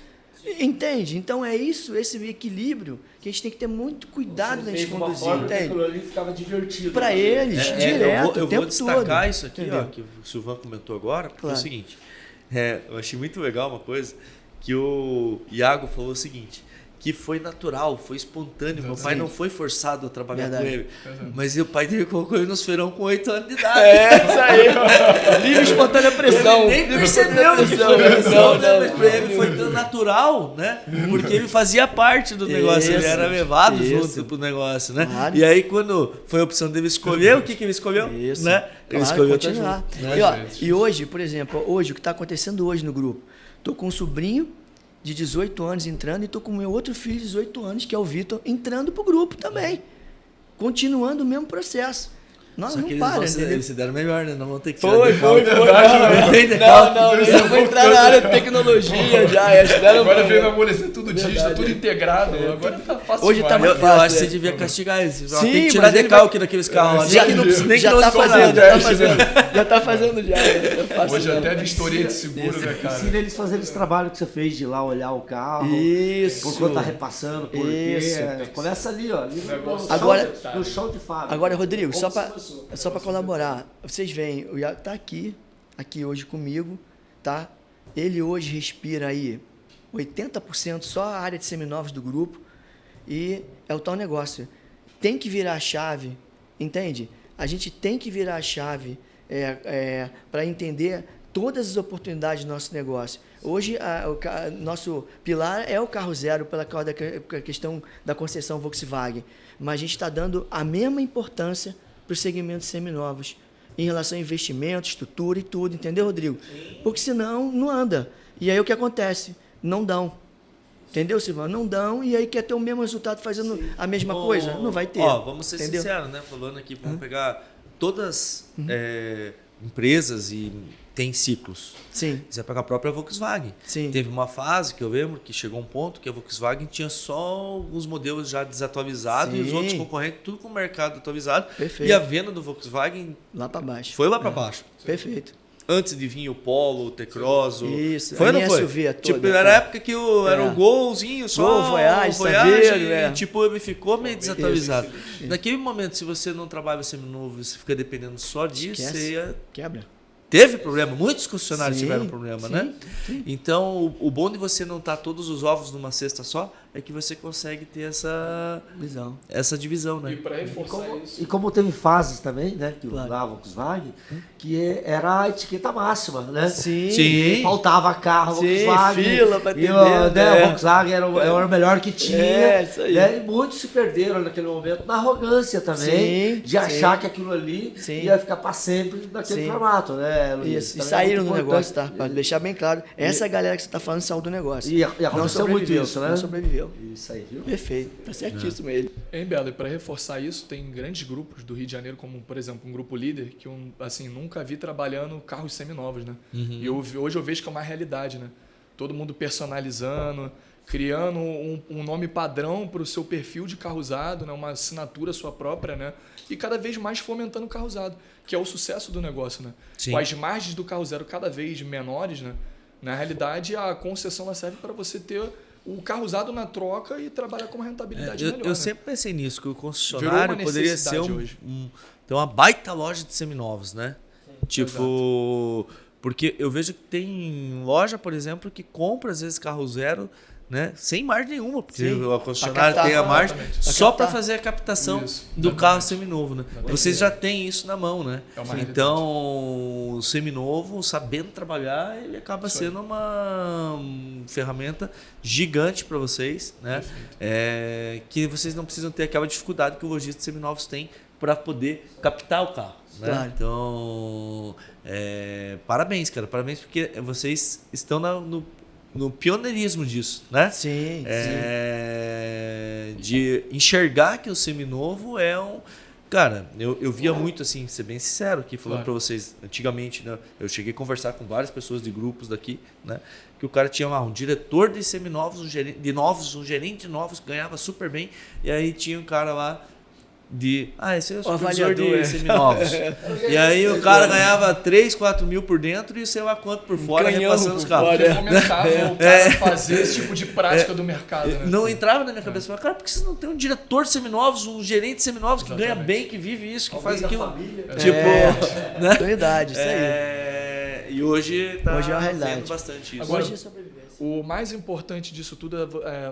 Entende? Então é isso, esse equilíbrio que a gente tem que ter muito cuidado na gente conduzir, entende? Ali ficava divertido. Para eles, direto, eu o tempo vou destacar todo. isso aqui, ó, que o Silvan comentou agora, porque é o seguinte, eu achei muito legal uma coisa, que o Iago falou o seguinte, que foi natural, foi espontâneo, meu pai não foi forçado a trabalhar com ele, mas o pai dele colocou ele nos feirão com 8 anos de idade. Isso aí, livre espontânea pressão. Ele nem percebeu que foi pressão, né? Mas pra ele foi tão natural, né? Porque ele fazia parte do negócio, ele era levado junto pro negócio, né? Claro. E aí quando foi a opção dele escolher, o que ele escolheu? Isso. Né? Ele escolheu continuar. Né? E hoje, por exemplo, o que está acontecendo hoje no grupo, tô com um sobrinho de 18 anos entrando e estou com o meu outro filho de 18 anos, que é o Vitor, entrando para o grupo também. Continuando o mesmo processo. Nós não para, entendeu? Eles se deram melhor, né? Não vão ter que Foi. Não, eu vou entrar na área de tecnologia já. Agora veio na amolecer tudo digital, tudo integrado. Agora tá fácil. Hoje tá mais fácil. Eu acho que você devia castigar eles. Sim, tem que tirar decalque daqueles carros lá. Já tá fazendo já. Hoje até vistoria de seguro, né, cara? Ensina eles a fazerem esse trabalho que você fez de ir lá olhar o carro. Isso. Por quanto tá repassando, por quê. Começa ali, ó. No chão de fábrica. Agora, Rodrigo, só para colaborar, vocês veem, o Iago tá aqui hoje comigo, tá? Ele hoje respira aí 80% só a área de seminovos do grupo e é o tal negócio. Tem que virar a chave, entende? A gente tem que virar a chave para entender todas as oportunidades do nosso negócio. Hoje, nosso pilar é o carro zero pela questão da concessão Volkswagen, mas a gente está dando a mesma importância para os segmentos seminovos, em relação a investimento, estrutura e tudo, entendeu, Rodrigo? Sim. Porque senão não anda. E aí o que acontece? Não dão. Entendeu, Silvano? Não dão, e aí quer ter o mesmo resultado fazendo a mesma coisa? Não vai ter. Vamos ser sinceros, né? Falando aqui, vamos pegar todas empresas e tem ciclos. Sim, Você pega a própria Volkswagen. sim. Teve uma fase que eu lembro que chegou um ponto que a Volkswagen tinha só alguns modelos já desatualizados e os Sim. outros concorrentes tudo com o mercado atualizado. Perfeito. E a venda do Volkswagen Lá para baixo. foi lá para baixo. Perfeito. Antes de vir o Polo, o T-Cross, Isso, foi a ou não linha foi? SUV toda, Tipo, era a época que era o Golzinho só, Gol, Voyage, o Saveiro, e, tipo, ele ficou meio desatualizado. Isso. Naquele momento, se você não trabalha o seminovo, você fica dependendo só disso, Esquece. você ia... Quebra. Teve problema, muitos concessionários Sim, tiveram problema, sim, né? sim. Então, o bom de você não estar todos os ovos numa cesta só é que você consegue ter Visão. essa divisão, E né? para reforçar isso. E como teve fases também, né, que Claro. da Volkswagen, que era a etiqueta máxima, né? Sim. Sim. Faltava carro, Sim, Volkswagen. fila pra e, atender, né, né? a Volkswagen era o melhor que tinha. É, isso aí. Né? E muitos se perderam naquele momento na arrogância também, Sim, de achar sim. que aquilo ali Sim. ia ficar para sempre naquele Sim. formato, né, Luiz? Isso. E Também é saíram muito do negócio, importante. tá? Para deixar bem claro. Essa galera que você está falando saiu do negócio. E não aconteceu muito sobreviveu. isso, né? Não sobreviveu. Isso aí, viu? Perfeito. Tá certíssimo ele. Hein, Belo, e para reforçar isso, tem grandes grupos do Rio de Janeiro, como, por exemplo, um grupo líder, que eu assim, nunca vi trabalhando carros seminovos, né? E hoje eu vejo que é uma realidade, né? Todo mundo personalizando, criando um nome padrão para o seu perfil de carro usado, né? Uma assinatura sua própria, né? E cada vez mais fomentando o carro usado, que é o sucesso do negócio, né? Sim. Com as margens do carro zero cada vez menores, né? Na realidade, a concessão ela serve para você ter o carro usado na troca e trabalhar com uma rentabilidade melhor. Eu né? sempre pensei nisso, que o Virou concessionário uma poderia ser necessidade hoje. ter uma baita loja de seminovos, né? Tipo, porque eu vejo que tem loja, por exemplo, que compra às vezes carro zero, né? Sem margem nenhuma, porque Sim, a concessionária pra captar, tem a margem exatamente. só para captar. fazer a captação Isso, do exatamente. carro seminovo, né? Vocês já têm isso na mão, né? É uma realidade. Então, o seminovo, sabendo trabalhar, ele acaba Isso aí. sendo uma ferramenta gigante para vocês, né? Que vocês não precisam ter aquela dificuldade que o lojista de seminovos tem para poder captar o carro. Né? Claro. Então, parabéns, cara. Parabéns porque vocês estão no pioneirismo disso, né? Sim, De enxergar que o seminovo é um... Cara, eu via muito assim, ser bem sincero aqui, falando Claro. para vocês, antigamente, né, eu cheguei a conversar com várias pessoas de grupos daqui, né, que o cara tinha lá um diretor de seminovos, um gerente de novos, ganhava super bem, e aí tinha um cara lá esse é o supervisor avaliador, de seminovos. E aí o cara ganhava 3, 4 mil por dentro e sei lá quanto por fora, Canhão repassando os por carros. fora. Porque fomentava o cara fazer esse tipo de prática do mercado, né? Não entrava na minha cabeça. Falava, cara, por que você não tem um diretor de seminovos, um gerente de seminovos que ganha Exatamente. bem, que vive isso, que faz Alguém da aquilo? família. Tipo, né? Verdade, isso aí. E hoje tá Hoje é uma realidade. vendo bastante isso. Agora, Hoje é sobrevivência. O mais importante disso tudo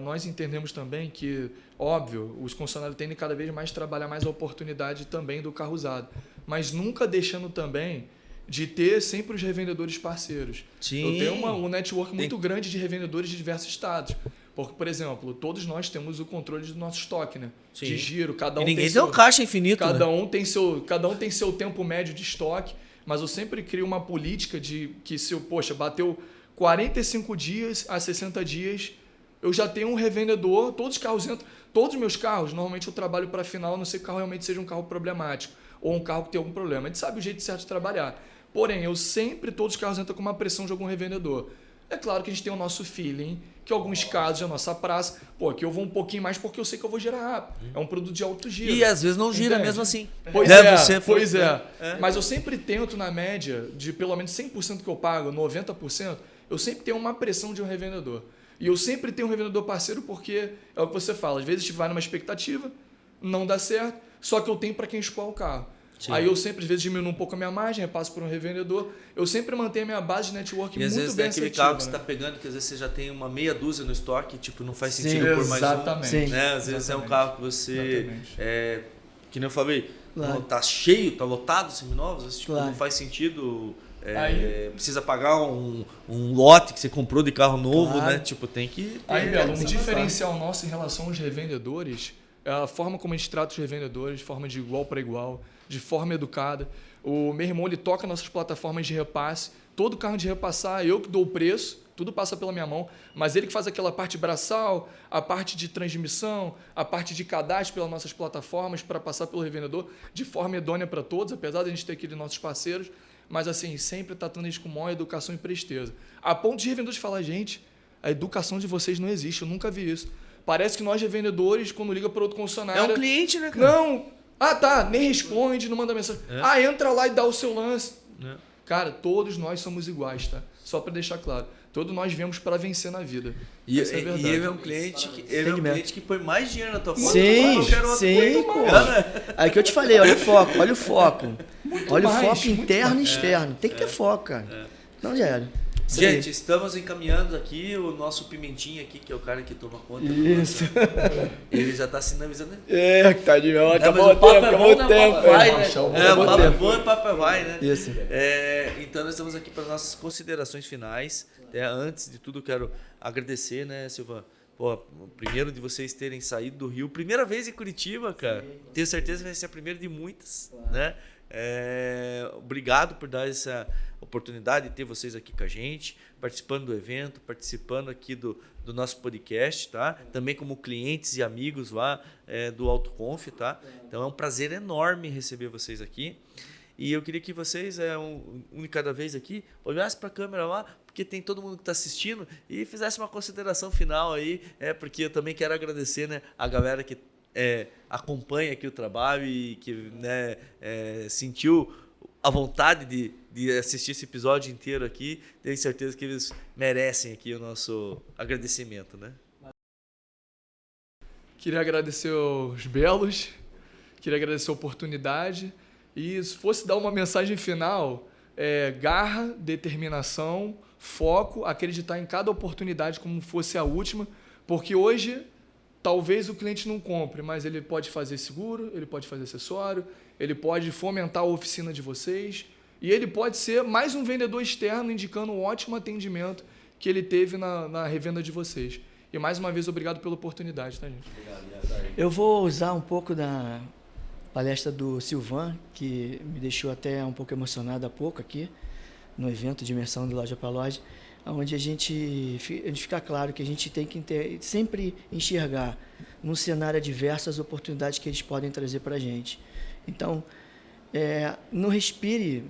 nós entendemos também que, óbvio, os concessionários tendem cada vez mais trabalhar mais a oportunidade também do carro usado, mas nunca deixando também de ter sempre os revendedores parceiros. Sim. Eu tenho um network muito grande de revendedores de diversos estados. Porque, por exemplo, todos nós temos o controle do nosso estoque, né? Sim. De giro, cada um E ninguém tem tem um caixa infinito, cada né? um tem seu tempo médio de estoque, mas eu sempre crio uma política de que se eu, bateu 45 dias a 60 dias, eu já tenho um revendedor, todos os carros entram, todos os meus carros, normalmente eu trabalho para final, a não ser que o carro realmente seja um carro problemático ou um carro que tem algum problema. A gente sabe o jeito certo de trabalhar. Porém, todos os carros entram com uma pressão de algum revendedor. É claro que a gente tem o nosso feeling, que em alguns casos, a nossa praça, aqui eu vou um pouquinho mais porque eu sei que eu vou girar rápido. É um produto de alto giro. E às vezes não gira Entende? mesmo assim. Pois Né? é, Você foi- pois é. Mas eu sempre tento, na média, de pelo menos 100% que eu pago, 90%, eu sempre tenho uma pressão de um revendedor. E eu sempre tenho um revendedor parceiro porque é o que você fala. Às vezes a gente vai numa expectativa, não dá certo, só que eu tenho para quem escoar o carro. Sim. Aí eu sempre, às vezes, diminuo um pouco a minha margem, repasso por um revendedor. Eu sempre mantenho a minha base de network E às muito vezes bem tem aquele assertiva. carro que você né? está pegando, que às vezes você já tem uma meia dúzia no estoque, tipo, não faz Sim, sentido por mais um. Exatamente. Sim. Né? Às vezes é um Exatamente. carro que você, Exatamente. que nem eu falei, Claro. não, tá cheio, tá lotado de seminovos, às vezes, tipo, Claro. não faz sentido, Aí- precisa pagar um lote que você comprou de carro novo, Claro. né? Tipo, tem que... Aí, Belo, um sim, diferencial nosso em relação aos revendedores é a forma como a gente trata os revendedores, de forma de igual para igual, de forma educada. O meu irmão, ele toca nossas plataformas de repasse. Todo carro de repassar, eu que dou o preço, tudo passa pela minha mão, mas ele que faz aquela parte braçal, a parte de transmissão, a parte de cadastro pelas nossas plataformas para passar pelo revendedor de forma idônea para todos, apesar de a gente ter aqui nossos parceiros. mas assim, sempre tratando eles com maior educação e presteza. A ponto de revendedores falar, gente, a educação de vocês não existe, eu nunca vi isso. Parece que nós revendedores, quando liga para outro concessionário... É um cliente, né, cara? Não! Ah, tá, nem responde, não manda mensagem. Entra lá e dá o seu lance. Cara, todos nós somos iguais, tá? Só para deixar claro. Todos nós viemos para vencer na vida. E, essa é a verdade. e ele é um cliente que põe mais dinheiro na tua conta Sim, do que qualquer outro. sim, pô. Aí que eu te falei, olha o foco. Olha o foco interno e externo. Tem que ter foco, cara. Não, já era. Gente, estamos encaminhando aqui o nosso Pimentinha aqui, que é o cara que toma conta. Isso. Ele já tá sinalizando. Tá de boa. Acabou o tempo, acabou o tempo. Vai, né? Papo é bom e papo vai, né? Isso. Então nós estamos aqui para nossas considerações finais. Antes de tudo, quero agradecer, né, Silvan? Pô, primeiro de vocês terem saído do Rio. Primeira vez em Curitiba, cara. Tenho certeza que vai ser a primeira de muitas, né? Obrigado por dar essa oportunidade de ter vocês aqui com a gente, participando do evento, participando aqui do nosso podcast, tá? Também como clientes e amigos lá do AutoConf, tá? Então é um prazer enorme receber vocês aqui. E eu queria que vocês, um de cada vez aqui, olhassem para a câmera lá, porque tem todo mundo que está assistindo, e fizesse uma consideração final aí, porque eu também quero agradecer, né, a galera que acompanha aqui o trabalho e que, né, sentiu a vontade de assistir esse episódio inteiro aqui. Tenho certeza que eles merecem aqui o nosso agradecimento, né? Queria agradecer os belos, queria agradecer a oportunidade e se fosse dar uma mensagem final, garra, determinação, foco, acreditar em cada oportunidade como fosse a última, porque hoje talvez o cliente não compre, mas ele pode fazer seguro, ele pode fazer acessório, ele pode fomentar a oficina de vocês e ele pode ser mais um vendedor externo indicando um ótimo atendimento que ele teve na revenda de vocês. E mais uma vez, obrigado pela oportunidade, tá, gente? Eu vou usar um pouco da palestra do Silvan, que me deixou até um pouco emocionado há pouco aqui, no evento de imersão de loja para loja, onde a gente fica claro que a gente tem que sempre enxergar num cenário adverso as oportunidades que eles podem trazer para a gente. Então, não respire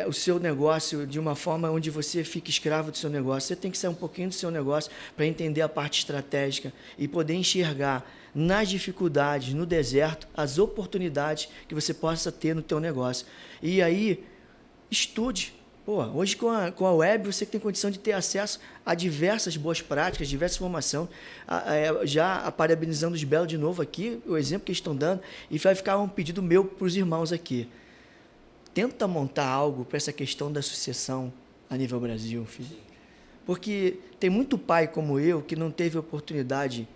o seu negócio de uma forma onde você fica escravo do seu negócio. Você tem que sair um pouquinho do seu negócio para entender a parte estratégica e poder enxergar nas dificuldades, no deserto, as oportunidades que você possa ter no teu negócio. E aí, estude. Hoje com a web você tem condição de ter acesso a diversas boas práticas, diversas formações. Já parabenizando os belos de novo aqui, o exemplo que eles estão dando, e vai ficar um pedido meu para os irmãos aqui. Tenta montar algo para essa questão da sucessão a nível Brasil, filho. Porque tem muito pai como eu que não teve oportunidade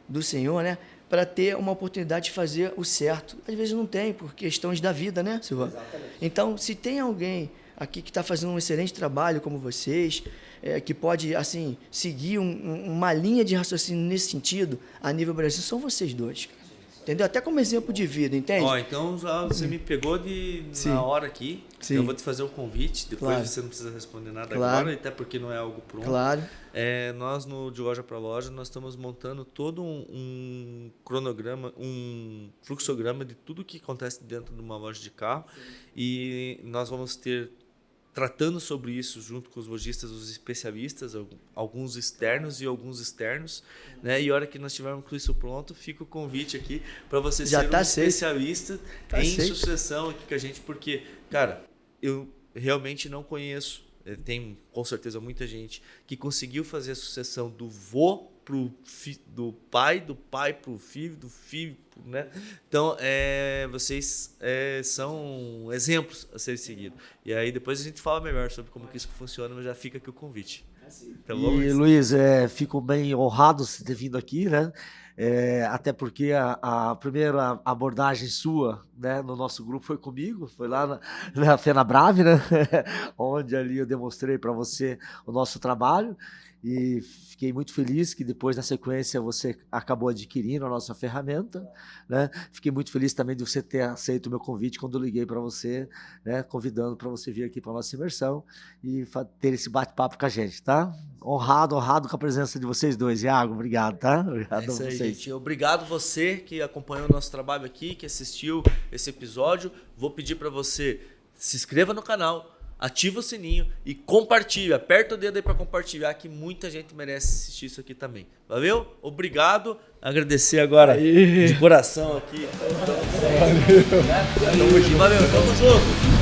do Senhor, né, para ter uma oportunidade de fazer o certo. Às vezes não tem, por questões da vida, né, Silvio? Exatamente. Então, se tem alguém aqui que está fazendo um excelente trabalho como vocês, que pode assim seguir uma linha de raciocínio nesse sentido, a nível Brasil, são vocês dois, cara. Entendeu? Até como exemplo de vida, entende? Então você me pegou na hora aqui. Sim. Eu vou te fazer um convite, depois Claro. você não precisa responder nada Claro. agora, até porque não é algo pronto. Claro. Nós, de loja para loja, nós estamos montando todo um cronograma, um fluxograma de tudo que acontece dentro de uma loja de carro. Sim. E nós vamos tratando sobre isso junto com os lojistas, os especialistas, alguns externos e alguns externos, né? E a hora que nós tivermos com isso pronto, fica o convite aqui para você ser um especialista em sucessão aqui com a gente, porque, cara, eu realmente não conheço, tem com certeza muita gente que conseguiu fazer a sucessão do vô do pai para o filho, do filho, né? Então, vocês são exemplos a ser seguidos. E aí depois a gente fala melhor sobre como que isso funciona, mas já fica aqui o convite. Tá bom? E, Luiz, fico bem honrado de ter vindo aqui, né? Até porque a primeira abordagem sua, né, no nosso grupo foi comigo, foi lá na FenaBrave, né? Onde ali eu demonstrei para você o nosso trabalho. E fiquei muito feliz que depois, na sequência, você acabou adquirindo a nossa ferramenta, né? Fiquei muito feliz também de você ter aceito o meu convite quando eu liguei para você, né? Convidando para você vir aqui para a nossa imersão e ter esse bate-papo com a gente, tá? Honrado com a presença de vocês dois. Iago, obrigado, tá? Obrigado a vocês. Gente. Obrigado você que acompanhou o nosso trabalho aqui, que assistiu esse episódio. Vou pedir para você se inscreva no canal, ativa o sininho e compartilha. Aperta o dedo aí para compartilhar, que muita gente merece assistir isso aqui também. Valeu? Obrigado. Agradecer agora de coração aqui. Valeu. Tamo junto.